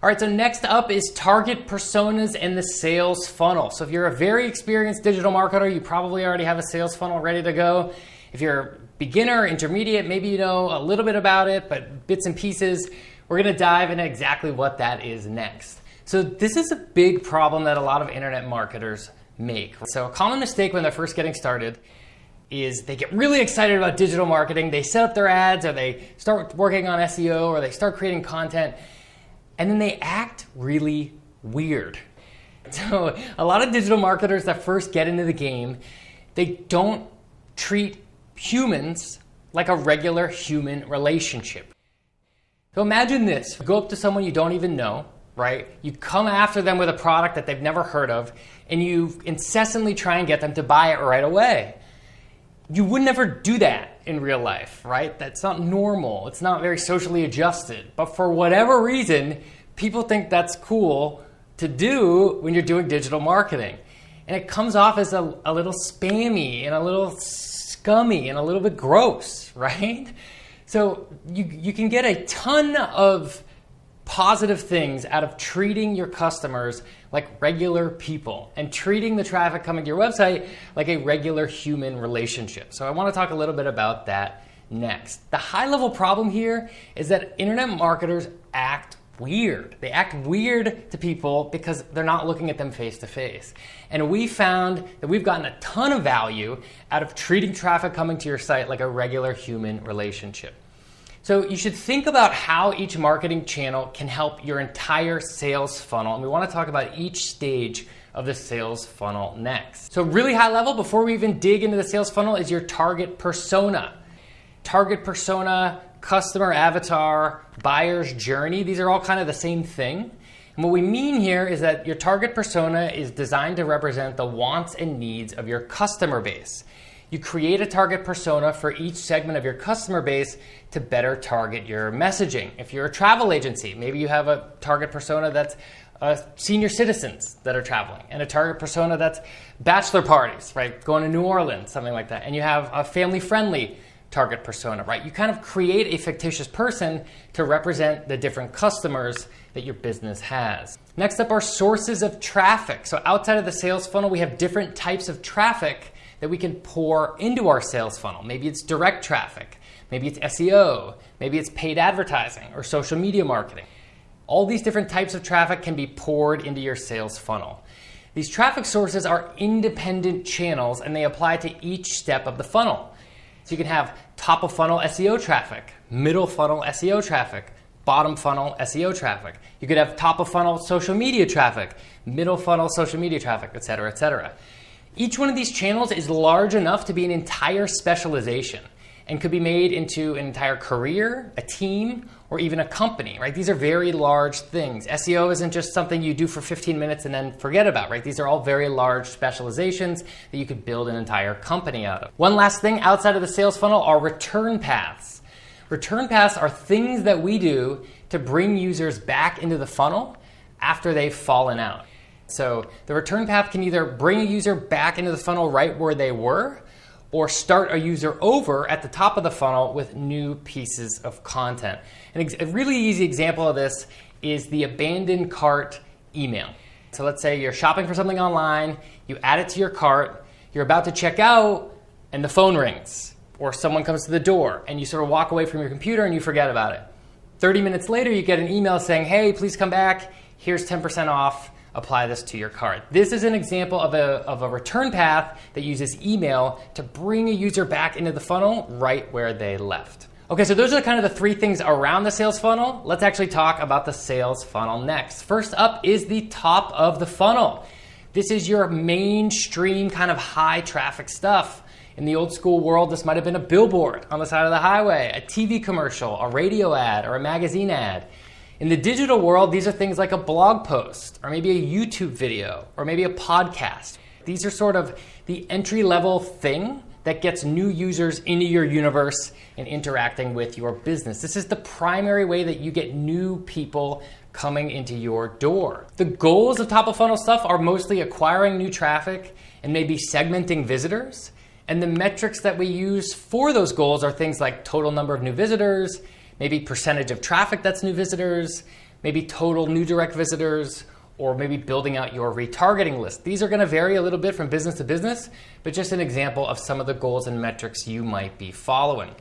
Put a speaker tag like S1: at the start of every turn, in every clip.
S1: All right, so next up is target personas and the sales funnel. So if you're a very experienced digital marketer, you probably already have a sales funnel ready to go. If you're a beginner, intermediate, maybe you know a little bit about it, but bits and pieces, we're gonna dive into exactly what that is next. So this is a big problem that a lot of internet marketers make. So a common mistake when they're first getting started is they get really excited about digital marketing, they set up their ads, or they start working on SEO, or they start creating content, and then they act really weird. So a lot of digital marketers that first get into the game, they don't treat humans like a regular human relationship. So imagine this, you go up to someone you don't even know, right? You come after them with a product that they've never heard of, and you incessantly try and get them to buy it right away. You would never do that in real life, right? That's not normal. It's not very socially adjusted. But for whatever reason, people think that's cool to do when you're doing digital marketing. And it comes off as a little spammy and a little scummy and a little bit gross, right? So you can get a ton of positive things out of treating your customers like regular people and treating the traffic coming to your website like a regular human relationship. So I want to talk a little bit about that next. The high level problem here is that internet marketers act weird. They act weird to people because they're not looking at them face to face. And we found that we've gotten a ton of value out of treating traffic coming to your site like a regular human relationship. So you should think about how each marketing channel can help your entire sales funnel. And we want to talk about each stage of the sales funnel next. So really high level, before we even dig into the sales funnel, is your target persona. Target persona, customer avatar, buyer's journey, these are all kind of the same thing. And what we mean here is that your target persona is designed to represent the wants and needs of your customer base. You create a target persona for each segment of your customer base to better target your messaging. If you're a travel agency, maybe you have a target persona that's senior citizens that are traveling, and a target persona that's bachelor parties, right? Going to New Orleans, something like that. And you have a family-friendly target persona, right? You kind of create a fictitious person to represent the different customers that your business has. Next up are sources of traffic. So outside of the sales funnel, we have different types of traffic that we can pour into our sales funnel. Maybe it's direct traffic, maybe it's SEO, maybe it's paid advertising or social media marketing. All these different types of traffic can be poured into your sales funnel. These traffic sources are independent channels and they apply to each step of the funnel. So you can have top of funnel SEO traffic, middle funnel SEO traffic, bottom funnel SEO traffic. You could have top of funnel social media traffic, middle funnel social media traffic, et cetera, et cetera. Each one of these channels is large enough to be an entire specialization and could be made into an entire career, a team, or even a company, right? These are very large things. SEO isn't just something you do for 15 minutes and then forget about, right? These are all very large specializations that you could build an entire company out of. One last thing outside of the sales funnel are return paths. Return paths are things that we do to bring users back into the funnel after they've fallen out. So the return path can either bring a user back into the funnel right where they were, or start a user over at the top of the funnel with new pieces of content. And a really easy example of this is the abandoned cart email. So let's say you're shopping for something online, you add it to your cart, you're about to check out, and the phone rings, or someone comes to the door, and you sort of walk away from your computer and you forget about it. 30 minutes later, you get an email saying, hey, please come back, here's 10% off, apply this to your cart. This is an example of a return path that uses email to bring a user back into the funnel right where they left. Okay, so those are kind of the three things around the sales funnel. Let's actually talk about the sales funnel next. First up is the top of the funnel. This is your mainstream kind of high traffic stuff. In the old school world, this might have been a billboard on the side of the highway, a TV commercial, a radio ad, or a magazine ad. In the digital world, these are things like a blog post, or maybe a YouTube video, or maybe a podcast. These are sort of the entry-level thing that gets new users into your universe and interacting with your business. This is the primary way that you get new people coming into your door. The goals of top of funnel stuff are mostly acquiring new traffic and maybe segmenting visitors. And the metrics that we use for those goals are things like total number of new visitors, maybe percentage of traffic that's new visitors, maybe total new direct visitors, or maybe building out your retargeting list. These are gonna vary a little bit from business to business, but just an example of some of the goals and metrics you might be following.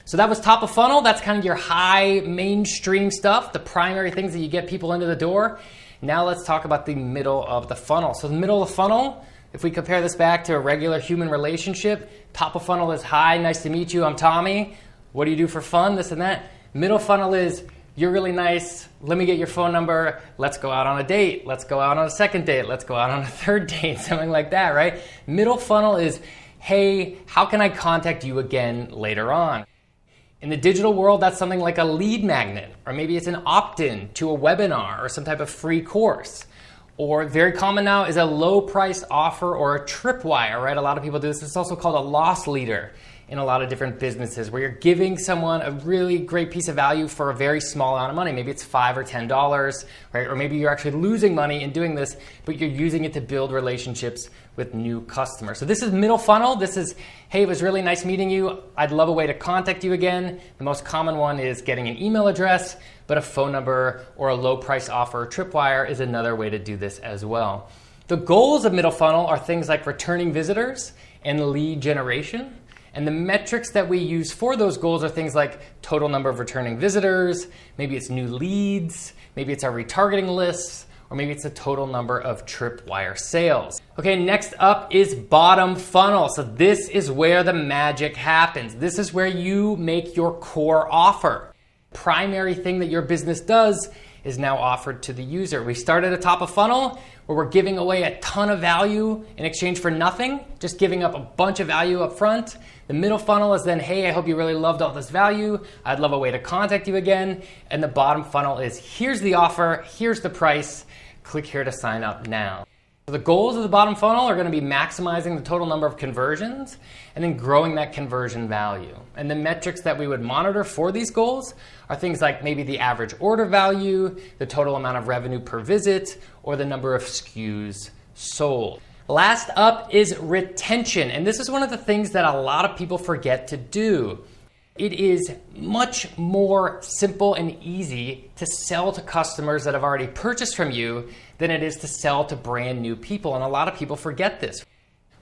S1: So that was top of funnel. That's kind of your high mainstream stuff, the primary things that you get people into the door. Now let's talk about the middle of the funnel. So the middle of the funnel, if we compare this back to a regular human relationship, top of funnel is, hi, nice to meet you, I'm Tommy. What do you do for fun, this and that? Middle funnel is, you're really nice, let me get your phone number, let's go out on a date, let's go out on a second date, let's go out on a third date, something like that, right? Middle funnel is, hey, how can I contact you again later on? In the digital world, that's something like a lead magnet, or maybe it's an opt-in to a webinar or some type of free course. Or very common now is a low price offer or a tripwire, right? A lot of people do this. It's also called a loss leader in a lot of different businesses, where you're giving someone a really great piece of value for a very small amount of money. Maybe it's $5 or $10, right? Or maybe you're actually losing money in doing this, but you're using it to build relationships with new customers. So this is middle funnel. This is, hey, it was really nice meeting you. I'd love a way to contact you again. The most common one is getting an email address, but a phone number or a low price offer or tripwire is another way to do this as well. The goals of middle funnel are things like returning visitors and lead generation. And the metrics that we use for those goals are things like total number of returning visitors, maybe it's new leads, maybe it's our retargeting lists, or maybe it's the total number of tripwire sales. Okay, next up is bottom funnel. So this is where the magic happens. This is where you make your core offer. Primary thing that your business does is now offered to the user. We start at the top of funnel where we're giving away a ton of value in exchange for nothing, just giving up a bunch of value up front. The middle funnel is then, hey, I hope you really loved all this value. I'd love a way to contact you again. And the bottom funnel is, here's the offer, here's the price, click here to sign up now. So the goals of the bottom funnel are going to be maximizing the total number of conversions and then growing that conversion value. And the metrics that we would monitor for these goals are things like maybe the average order value, the total amount of revenue per visit, or the number of SKUs sold. Last up is retention. And this is one of the things that a lot of people forget to do. It is much more simple and easy to sell to customers that have already purchased from you than it is to sell to brand new people. And a lot of people forget this.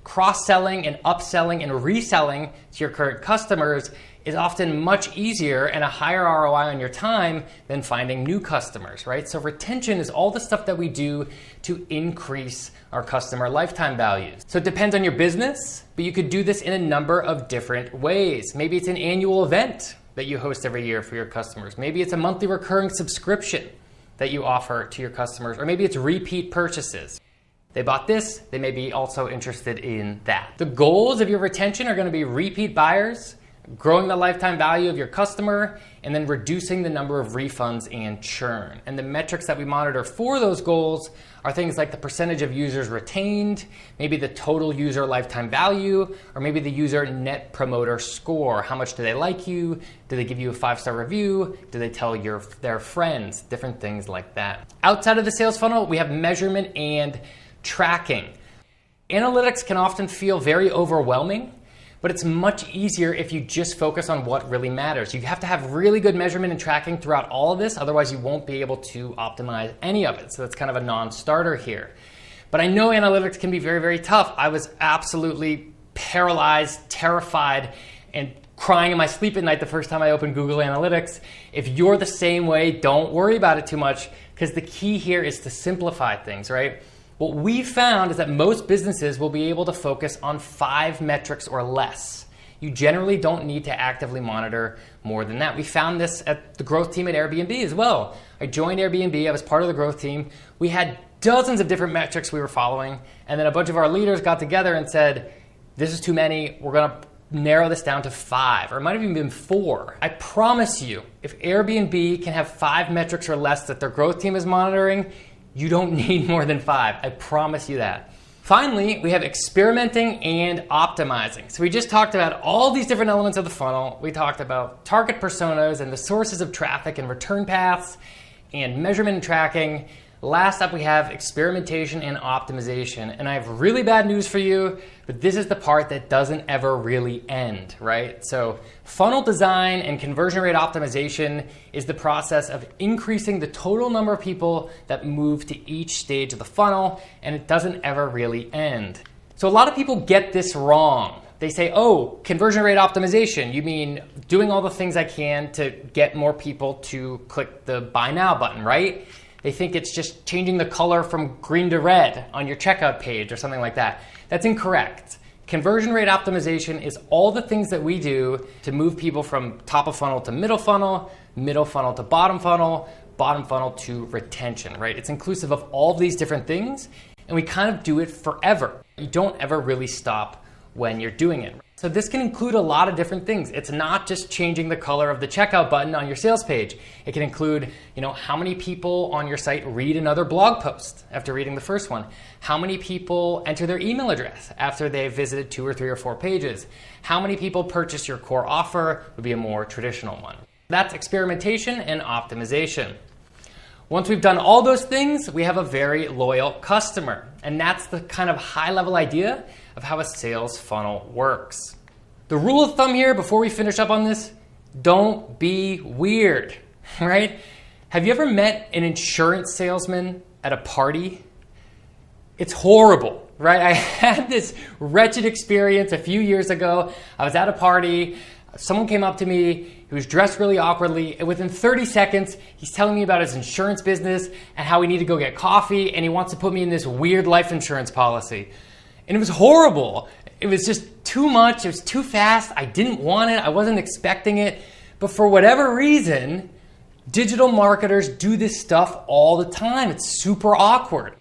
S1: Cross-selling and upselling and reselling to your current customers is often much easier and a higher ROI on your time than finding new customers, right? So retention is all the stuff that we do to increase our customer lifetime values. So it depends on your business, but you could do this in a number of different ways. Maybe it's an annual event that you host every year for your customers. Maybe it's a monthly recurring subscription that you offer to your customers, or maybe it's repeat purchases. They bought this, they may be also interested in that. The goals of your retention are going to be repeat buyers, growing the lifetime value of your customer, and then reducing the number of refunds and churn. And the metrics that we monitor for those goals are things like the percentage of users retained, maybe the total user lifetime value, or maybe the user net promoter score. How much do they like you? Do they give you a 5-star review? Do they tell their friends? Different things like that. Outside of the sales funnel, we have measurement and tracking. Analytics can often feel very overwhelming, but it's much easier if you just focus on what really matters. You have to have really good measurement and tracking throughout all of this, otherwise you won't be able to optimize any of it. So that's kind of a non-starter here. But I know analytics can be very, very tough. I was absolutely paralyzed, terrified, and crying in my sleep at night the first time I opened Google Analytics. If you're the same way, don't worry about it too much, because the key here is to simplify things, right? What we found is that most businesses will be able to focus on 5 metrics or less. You generally don't need to actively monitor more than that. We found this at the growth team at Airbnb as well. I joined Airbnb, I was part of the growth team. We had dozens of different metrics we were following, and then a bunch of our leaders got together and said, this is too many, we're gonna narrow this down to 5, or it might have even been 4. I promise you, if Airbnb can have 5 metrics or less that their growth team is monitoring, you don't need more than 5. I promise you that. Finally, we have experimenting and optimizing. So we just talked about all these different elements of the funnel. We talked about target personas and the sources of traffic and return paths and measurement and tracking. Last up, we have experimentation and optimization. And I have really bad news for you, but this is the part that doesn't ever really end, right? So funnel design and conversion rate optimization is the process of increasing the total number of people that move to each stage of the funnel, and it doesn't ever really end. So a lot of people get this wrong. They say, oh, conversion rate optimization, you mean doing all the things I can to get more people to click the buy now button, right? They think it's just changing the color from green to red on your checkout page or something like that. That's incorrect. Conversion rate optimization is all the things that we do to move people from top of funnel to middle funnel to bottom funnel to retention, right? It's inclusive of all of these different things, and we kind of do it forever. You don't ever really stop when you're doing it. So this can include a lot of different things. It's not just changing the color of the checkout button on your sales page. It can include, how many people on your site read another blog post after reading the first one? How many people enter their email address after they've visited 2 or 3 or 4 pages? How many people purchase your core offer would be a more traditional one. That's experimentation and optimization. Once we've done all those things, we have a very loyal customer. And that's the kind of high-level idea of how a sales funnel works. The rule of thumb here, before we finish up on this, don't be weird, right? Have you ever met an insurance salesman at a party? It's horrible, right? I had this wretched experience a few years ago. I was at a party. Someone came up to me, he was dressed really awkwardly, and within 30 seconds, he's telling me about his insurance business and how we need to go get coffee, and he wants to put me in this weird life insurance policy. And it was horrible. It was just too much, it was too fast, I didn't want it, I wasn't expecting it, but for whatever reason, digital marketers do this stuff all the time. It's super awkward.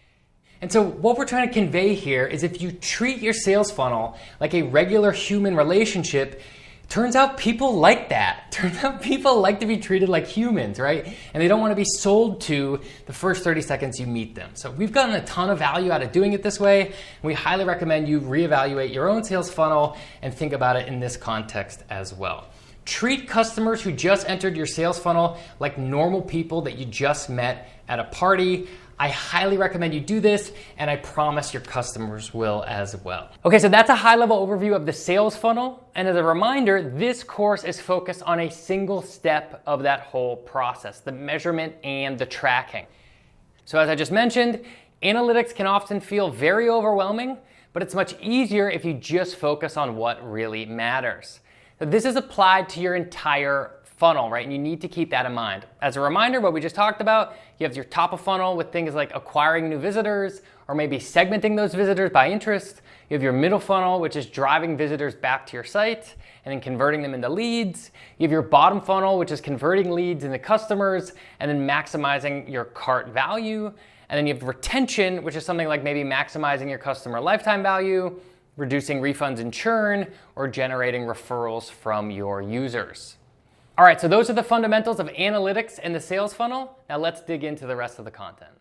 S1: And so what we're trying to convey here is if you treat your sales funnel like a regular human relationship, turns out people like that. Turns out people like to be treated like humans, right? And they don't want to be sold to the first 30 seconds you meet them. So we've gotten a ton of value out of doing it this way. And we highly recommend you reevaluate your own sales funnel and think about it in this context as well. Treat customers who just entered your sales funnel like normal people that you just met at a party. I highly recommend you do this, and I promise your customers will as well. Okay, so that's a high-level overview of the sales funnel. And as a reminder, this course is focused on a single step of that whole process, the measurement and the tracking. So as I just mentioned, analytics can often feel very overwhelming, but it's much easier if you just focus on what really matters. So this is applied to your entire funnel, right? And you need to keep that in mind. As a reminder, what we just talked about, you have your top of funnel with things like acquiring new visitors or maybe segmenting those visitors by interest. You have your middle funnel, which is driving visitors back to your site and then converting them into leads. You have your bottom funnel, which is converting leads into customers and then maximizing your cart value. And then you have retention, which is something like maybe maximizing your customer lifetime value, reducing refunds and churn, or generating referrals from your users. All right, so those are the fundamentals of analytics and the sales funnel. Now let's dig into the rest of the content.